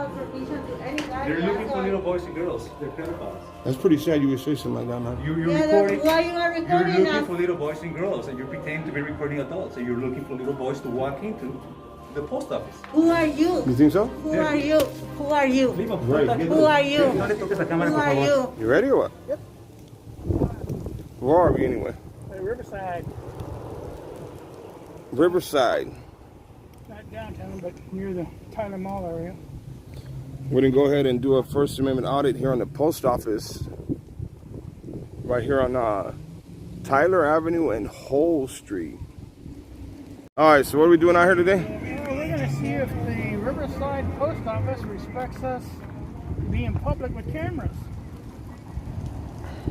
permission to anybody. They're looking for little boys and girls. They're pedophiles. That's pretty sad you would say something like that, man. You're Yeah, recording. that's why you are recording You're looking us. for little boys and girls, and you pretend to be recording adults, and you're looking for little boys to walk into the post office. Who are you? You think so? Who are you? Who are you? Right. Who are you? No le toques la cámara, Who por are favor. you? You ready or what? Yep. Where are we anyway? Riverside, Riverside. not downtown, but near the Tyler Mall area. We're going to go ahead and do a First Amendment audit here on the post office. Right here on Tyler Avenue and Whole Street. Alright, so what are we doing out here today? Well, we're going to see if the Riverside Post Office respects us being public with cameras.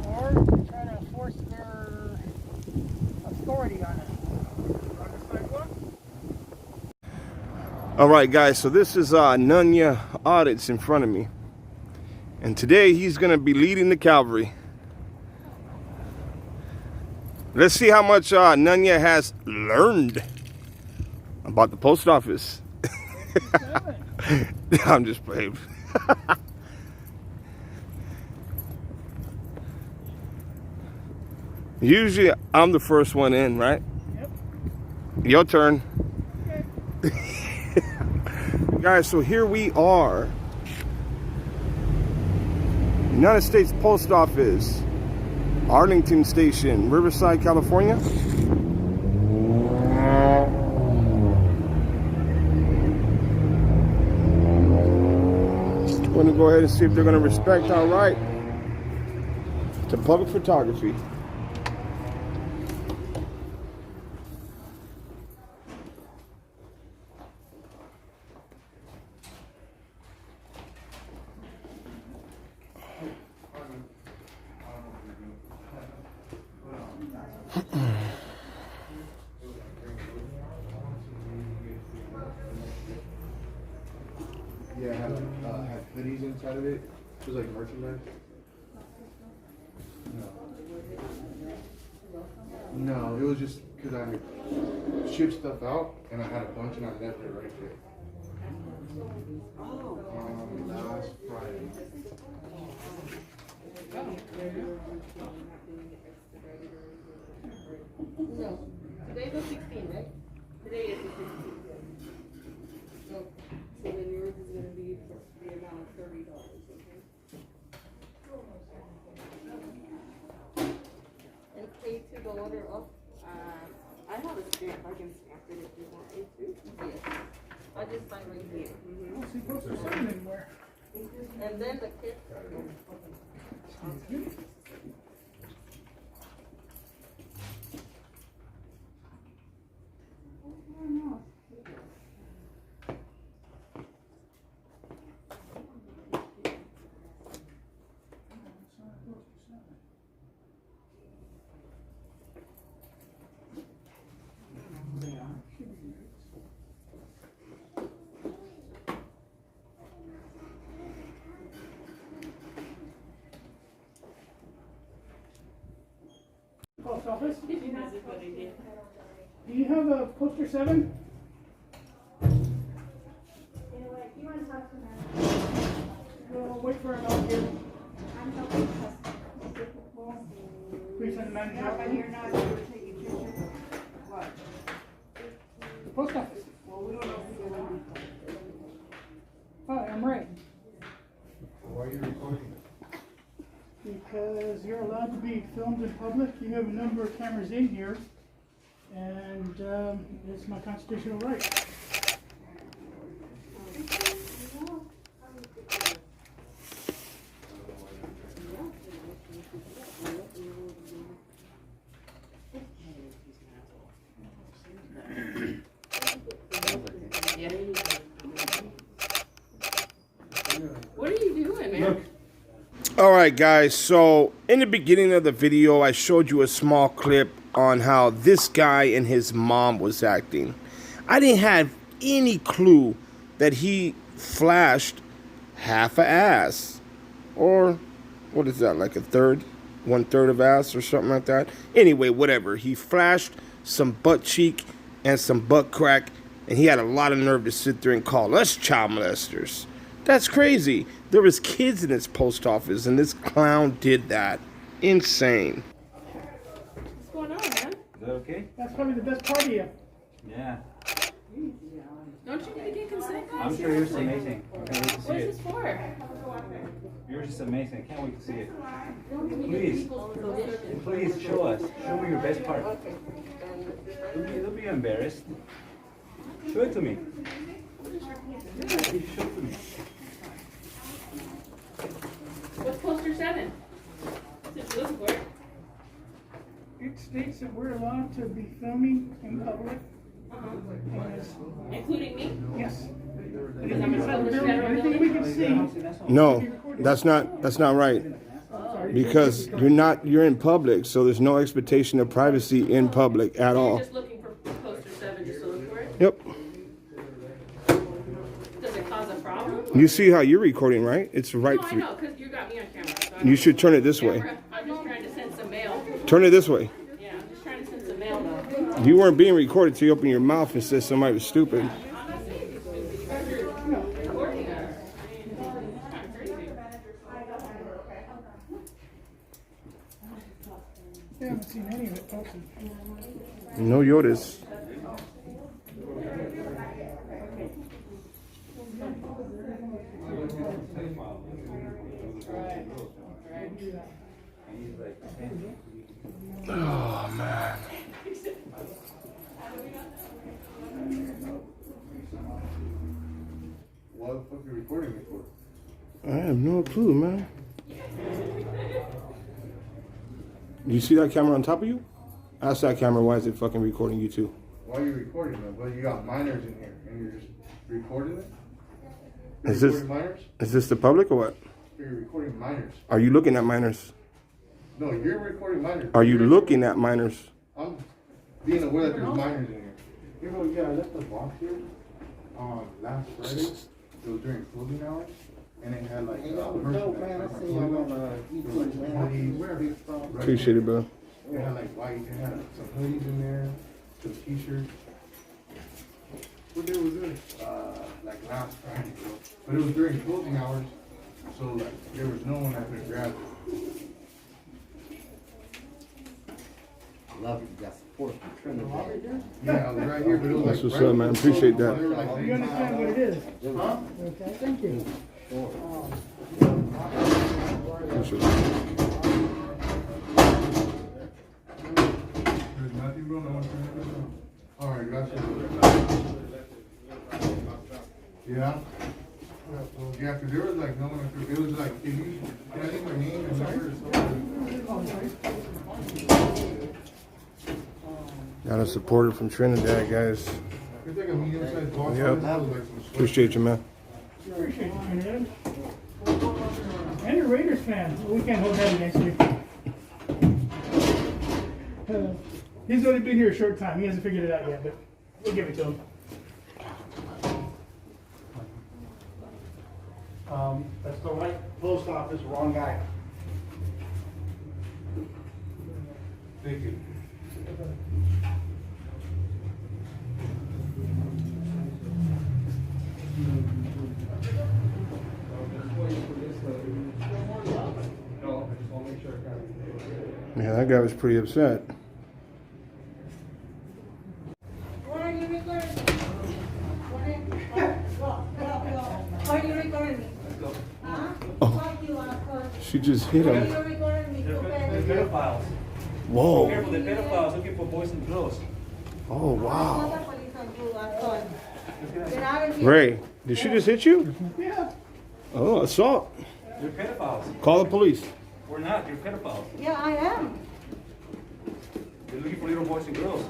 Or try to enforce their authority on it. On the sidewalk. Alright guys, so this is Nunya Audits in front of me. And today he's going to be leading the cavalry. Let's see how much Nunya has learned about the post office. I'm just playing. Usually I'm the first one in, right? Yep. Your turn. Okay. Guys, so here we are. United States Post Office, Arlington Station, Riverside, California. We're going to go ahead and see if they're going to respect our right to public photography. Yeah, had hoodies inside of it. It was like merchandise. No, it was just because I shipped stuff out and I had a bunch and I left it right there. Last Friday. No. Today's the 16th, right? Today is the 16th. So then yours is going to be for the amount of $30, okay? And pay to the order of, I have a stamp. I can stamp it if you want me to. Yes. I just sign right here. I don't see Poster 7 anywhere. And then the kit. Post Office. Do you have a Poster 7? We'll wait for him out here. Please send the manager out here. The post office. Hi, I'm Ray. Why are you recording? Because you're allowed to be filmed in public. You have a number of cameras in here, and it's my constitutional right. What are you doing, man? Alright guys, so in the beginning of the video I showed you a small clip on how this guy and his mom was acting. I didn't have any clue that he flashed half a ass, or what is that, like a third, 1/3 of ass or something like that. Anyway, whatever, he flashed some butt cheek and some butt crack, and he had a lot of nerve to sit there and call us child molesters. That's crazy. There was kids in this post office, and this clown did that. Insane. What's going on, man? Is that okay? That's probably the best part of you. Yeah. Don't you need to get consent, guys? I'm sure yours is amazing. I can't wait to see What is it. this for? Yours is amazing. I can't wait to see it. Please show us. Show me your best part. Don't be embarrassed. Show it to me. Please show it to me. What's poster 7? What's it looking for? It states that we're allowed to be filming in public. Including me? Yes. Because I'm inside the federal Anything we building? can see. No, that's not right. Because you're in public, so there's no expectation of privacy in public at You're all. just looking for poster 7 just to look for it? Yep. Does it cause a problem? You see how you're recording, right? It's right No, I for know, because you got me on camera. So you. Should turn it this way. I'm just trying to send some mail. Turn it this way. Yeah, I'm just trying to send some mail though. You weren't being recorded till you open your mouth and said somebody was stupid. I'm not saying these things, you guys are recording us. I mean, it's kind of crazy. I haven't seen any of it posted. No Yodas. Oh man. What the fuck are you recording me for? I have no clue, man. You see that camera on top of you? Ask that camera why is it fucking recording you too. Why are you recording them? Well, you got minors in here, and you're just recording it? You're Is this recording minors? is this the public or what? You're recording minors. Are you looking at minors? No, you're recording minors. Are you looking at minors? I'm being aware that there's minors in here. You know, yeah, I left the box here on last Friday. It was during closing hours, and it had like Appreciate it, bro. It had like white, it had some hoodies in there, some t-shirts. What day was it? Like last Friday, bro. But it was during closing hours, so like there was no one that could have grabbed it. Love it, you got support from Trinidad. Yeah, I was right here, but it was That's like what's right up, man. before Appreciate closing. that. They were like, You understand what it is? huh? Okay, thank you. Appreciate it. There's nothing, bro. No one's trying to do it. All right, gotcha. Yeah. Yeah, because there was like no one. It was like, can I leave my name and number or something? Got a supporter from Trinidad, guys. It's like a medium-sized box. Yep. This was like some Appreciate you, man. Appreciate you, Trinidad. And you're Raiders fan. We can't hold that against you. He's only been here a short time. He hasn't figured it out yet, but we'll give it to him. That's the right post office, wrong guy. Thank you. Yeah, that guy was pretty upset. What are you recording? Why are you recording me? Huh? Fuck you, asshole. She just hit Why are him. you recording me? They're Stupid. pedophiles. Whoa. Careful, they're pedophiles looking for boys and girls. Oh, Call wow. the police on you, asshole. Get out of here. Ray, did she just hit you? Yeah. Oh, assault. They're pedophiles. Call the police. We're not, you're pedophiles. Yeah, I am. They're looking for little boys and girls.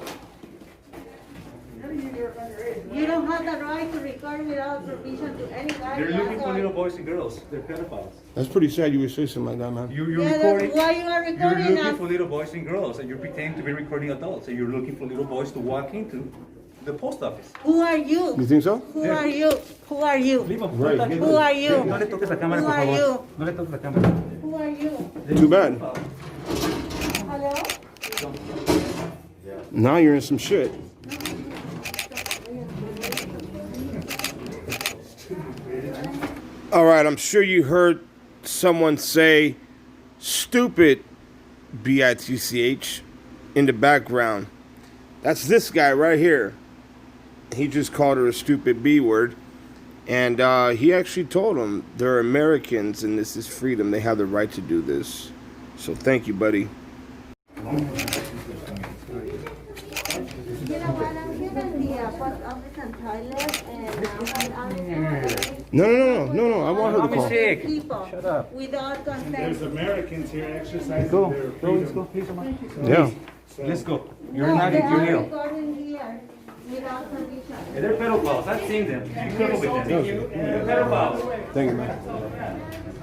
You don't have the right to record without permission to anybody. They're looking for asshole. little boys and girls. They're pedophiles. That's pretty sad you would say something like that, man. You're Yeah, that's recording. why you are You're recording looking us. for little boys and girls, and you're pretending to be recording adults, and you're looking for little boys to walk into the post office. Who are you? You think so? Who are you? Who are you? Leave them. Right. Who are you? No le toques la cámara, Who por are favor. you? No le toques la cámara. Who are you? Too bad. Hello? Now you're in some shit. All right, I'm sure you heard someone say stupid, B-I-T-C-H, in the background. That's this guy right here. He just called her a stupid B word. And he actually told them they're Americans and this is freedom. They have the right to do this. So thank you, buddy. You know what, I'm given the post office and toilet and No. I want her to call. people. Shut up. Without consent. Americans here exercising Go. their Go, let's freedom. go. Please, come on. Yeah. Let's go. No, You're not they in your are meal. recording here without permission. They're pedophiles. I've seen them. Be careful with them. They're pedophiles. Thank you, man.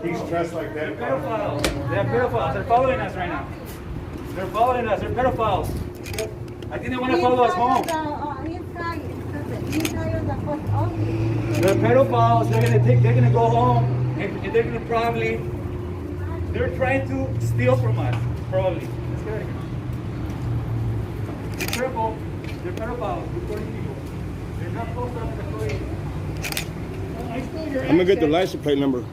He's dressed like that. Pedophiles. They're pedophiles. They're following us right now. They're following us. They're pedophiles. I didn't want to follow us home. Inside of the post office. They're pedophiles. They're gonna go home and they're gonna probably. They're trying to steal from us. Probably. Let's get out of here. Be careful. They're pedophiles. Recording people. They're not post office employees. I'm gonna get the license plate number.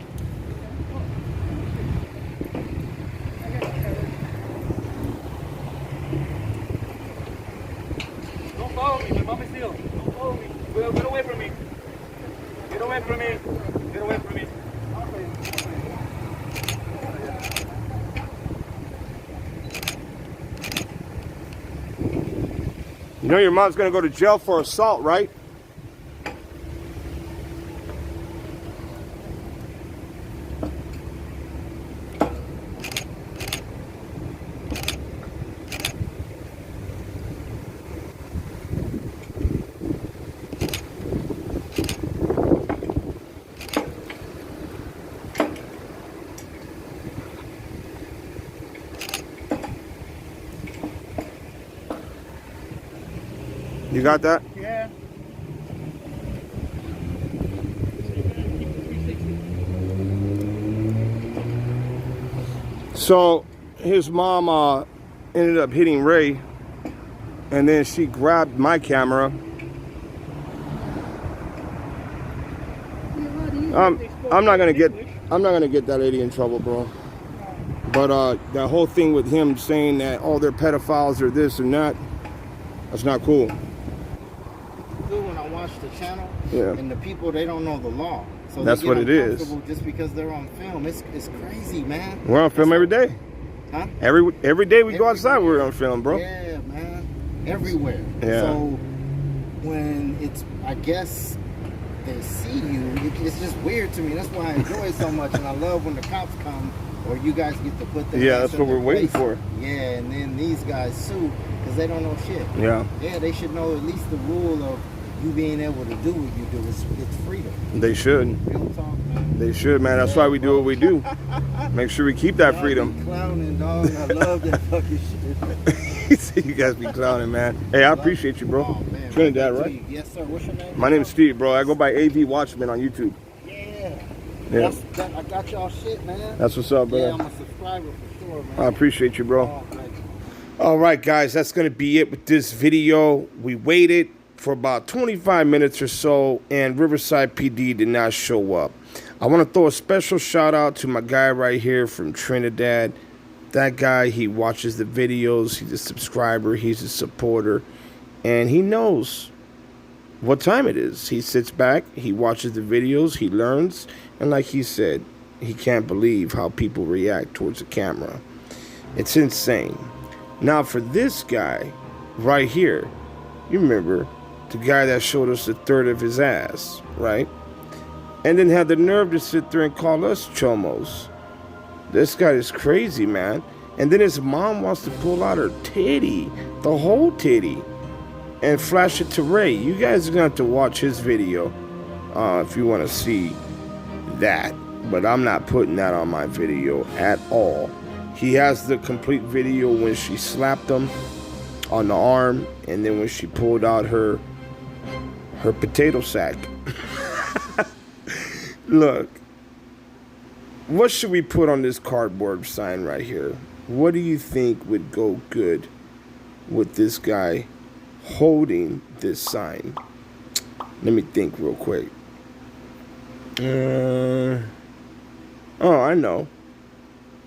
Don't follow me. My mom is ill. Don't follow me. Get away from me. Get away from me. Get away from me. You know your mom's gonna go to jail for assault, right? You got that? Yeah. So his mom ended up hitting Ray, and then she grabbed my camera. I'm not gonna get that lady in trouble, bro. But that whole thing with him saying that they're pedophiles or this and that, that's not cool. When I watch the channel, Yeah. and the people, they don't know the law. So That's they get what it is. uncomfortable just because they're on film. It's crazy, man. We're on film every day. Huh? Every day we go outside, we're on film, bro. Yeah, man. Everywhere. Yeah. So when it's, I guess, they see you, it's just weird to me. That's why I enjoy it so much, and I love when the cops come or you guys get to put the Yeah, that's what we're waiting for. Yeah, and then these guys sue because they don't know shit. Yeah. Yeah, they should know at least the rule of you being able to do what you do. It's freedom. They should. Real talk, man. They should, man. That's why we do what we do. Make sure we keep that Y'all freedom. be clowning, dog. I love that fucking shit. You guys be clowning, man. Hey, I appreciate you, bro. Oh, man. Trinidad, right? Yes, sir. What's your name? My name is Steve, bro. I go by AV Watchman on YouTube. Yeah. Yeah. I got y'all shit, man. That's what's up, Yeah, brother. I'm a subscriber for sure, man. I appreciate you, bro. Oh, thank you. All right, guys, that's going to be it with this video. We waited for about 25 minutes or so, and Riverside PD did not show up. I want to throw a special shout out to my guy right here from Trinidad. That guy, he watches the videos. He's a subscriber. He's a supporter. And he knows what time it is. He sits back. He watches the videos. He learns. And like he said, he can't believe how people react towards the camera. It's insane. Now, for this guy right here, you remember the guy that showed us a third of his ass, right? And then had the nerve to sit there and call us chomos. This guy is crazy, man. And then his mom wants to pull out her titty, the whole titty, and flash it to Ray. You guys are going to have to watch his video if you want to see that. But I'm not putting that on my video at all. He has the complete video when she slapped him on the arm, and then when she pulled out her potato sack. Look, what should we put on this cardboard sign right here? What do you think would go good with this guy holding this sign? Let me think real quick. Oh, I know.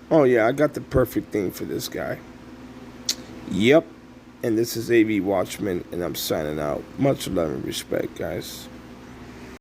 Oh, yeah, I got the perfect thing for this guy. Yep. And this is AV Watchman, and I'm signing out. Much love and respect, guys.